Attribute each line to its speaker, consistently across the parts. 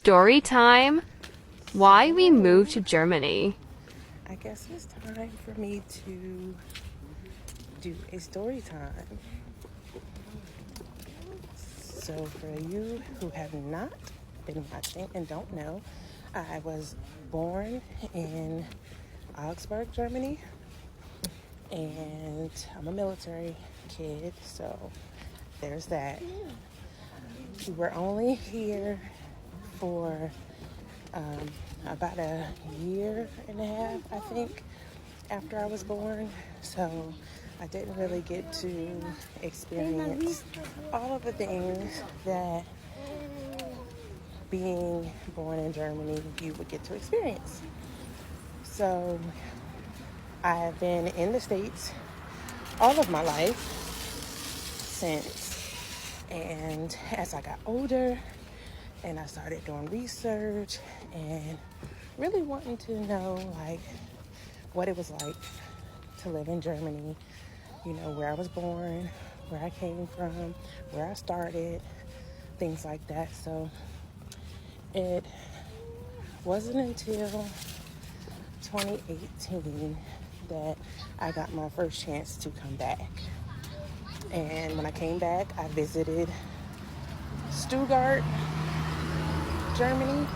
Speaker 1: Story time. Why we moved to Germany.
Speaker 2: I guess it's time for me to do a story time. So, for you who have not been watching and don't know, I was born in Augsburg, Germany, and I'm a military kid, so there's that. We were only here for about a year and a half, I think, after I was born. So I didn't really get to experience all of the things that being born in Germany you would get to experience. So I've been in the States all of my life since. And as I got older and I started doing research and really wanting to know like what it was like to live in Germany, you know, where I was born, where I came from, where I started, things like that. So it wasn't until 2018 that I got my first chance to come back. And when I came back, I visited Stuttgart, Germany.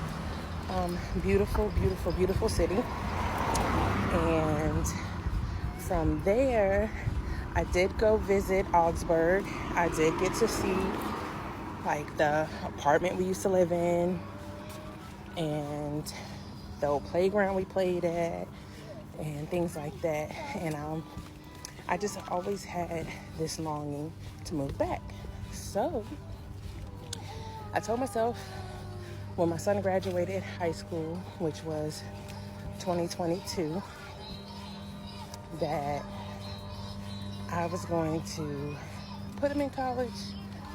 Speaker 2: Beautiful, beautiful, beautiful city. And from there, I did go visit Augsburg. I did get to see like the apartment we used to live in and the old playground we played at and things like that. And I just always had this longing to move back. So I told myself when my son graduated high school, which was 2022, that I was going to put him in college,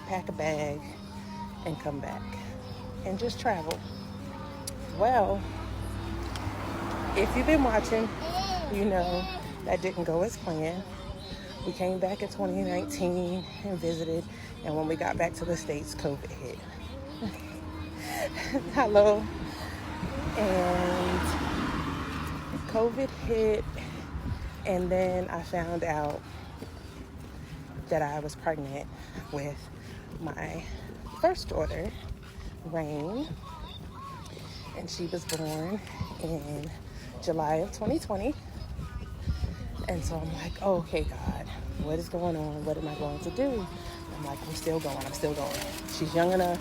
Speaker 2: pack a bag, and come back and just travel. Well, if you've been watching, you know that didn't go as planned. We came back in 2019 and visited, and when we got back to the States, COVID hit. Hello. And COVID hit, and then I found out that I was pregnant with my first daughter, Rain, and she was born in July of 2020. And so I'm like, oh, okay, God, what is going on? What am I going to do? I'm like, I'm still going. She's young enough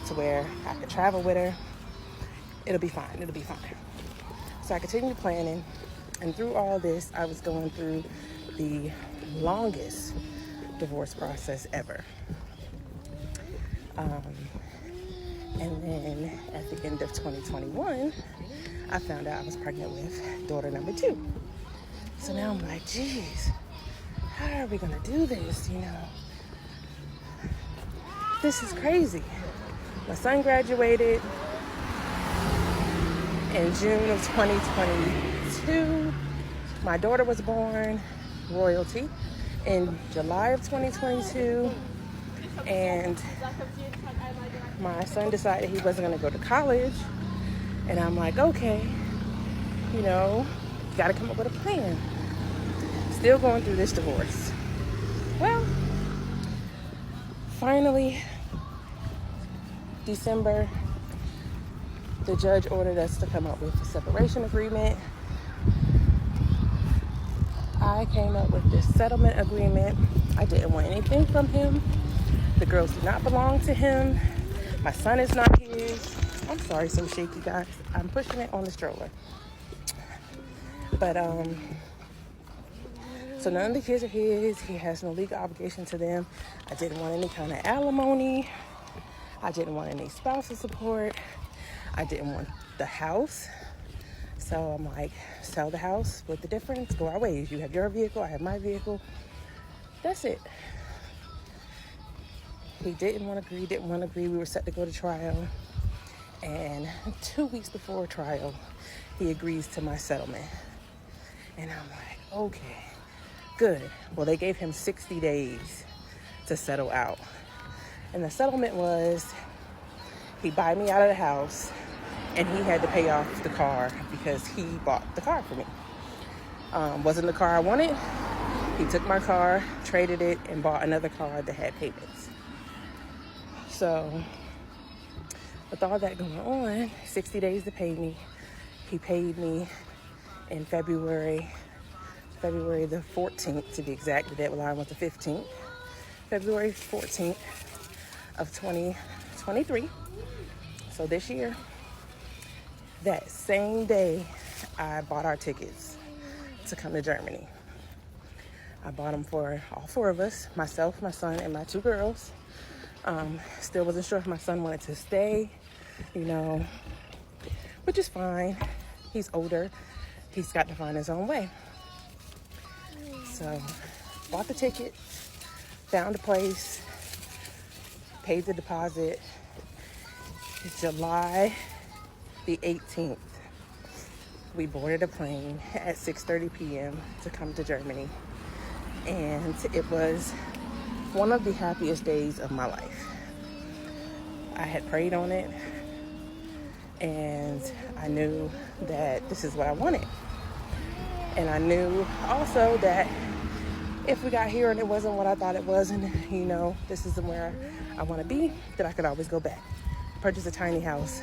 Speaker 2: to where I could travel with her. It'll be fine. So I continued planning. And through all this, I was going through the longest divorce process ever. And then at the end of 2021, I found out I was pregnant with daughter number 2. So now I'm like, geez, how are we gonna do this, you know? This is crazy. My son graduated in June of 2022. My daughter was born, royalty, in July of 2022. And my son decided he wasn't gonna go to college. And I'm like, okay, you know, gotta come up with a plan. Still going through this divorce. Well, finally, December, the judge ordered us to come up with a separation agreement. I came up with this settlement agreement. I didn't want anything from him. The girls do not belong to him. My son is not his. I'm sorry, so shaky, guys. I'm pushing it on the stroller. But, so none of the kids are his. He has no legal obligation to them. I didn't want any kind of alimony. I didn't want any spousal support. I didn't want the house. So I'm like, sell the house, split the difference, go our ways. You have your vehicle, I have my vehicle. That's it. He didn't want to agree. We were set to go to trial. And 2 weeks before trial, he agrees to my settlement. And I'm like, okay, good. Well, they gave him 60 days to settle out. And the settlement was He buy me out of the house, and he had to pay off the car because he bought the car for me. Wasn't the car I wanted. He took my car, traded it, and bought another car that had payments. So with all that going on, 60 days to pay me. He paid me in February the 14th to be exact. The deadline was the 15th. February 14th of 2023. So this year, that same day, I bought our tickets to come to Germany. I bought them for all four of us, myself, my son, and my two girls. Still wasn't sure if my son wanted to stay, which is fine. He's older. He's got to find his own way. So, bought the ticket, found a place, paid the deposit. It's July the 18th. We boarded a plane at 6:30 p.m. to come to Germany. And it was one of the happiest days of my life. I had prayed on it, and I knew that this is what I wanted. And I knew also that if we got here and it wasn't what I thought it was, and this isn't where I want to be, that I could always go back. Purchased a tiny house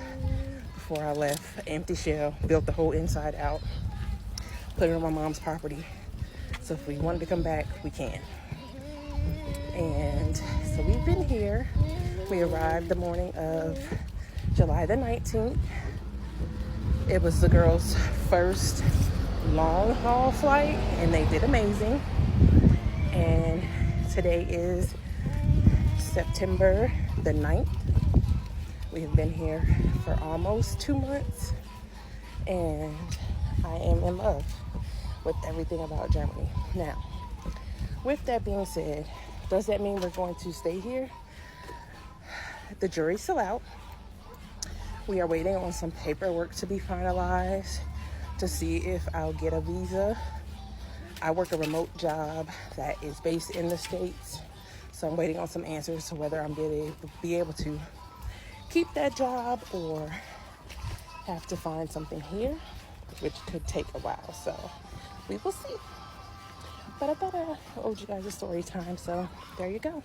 Speaker 2: before I left, an empty shell, built the whole inside out, put it on my mom's property. So if we wanted to come back, we can. And so we've been here. We arrived the morning of July the 19th. It was the girls' first long haul flight, and they did amazing. And today is September the 9th. We have been here for almost 2 months, and I am in love with everything about Germany. Now, with that being said, does that mean we're going to stay here? The jury's still out. We are waiting on some paperwork to be finalized to see if I'll get a visa. I work a remote job that is based in the States, so I'm waiting on some answers to whether I'm be able to keep that job or have to find something here, which could take a while. So we will see. But I thought I owed you guys a story time, so there you go.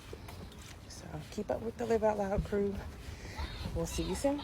Speaker 2: So keep up with the Live Out Loud crew. We'll see you soon.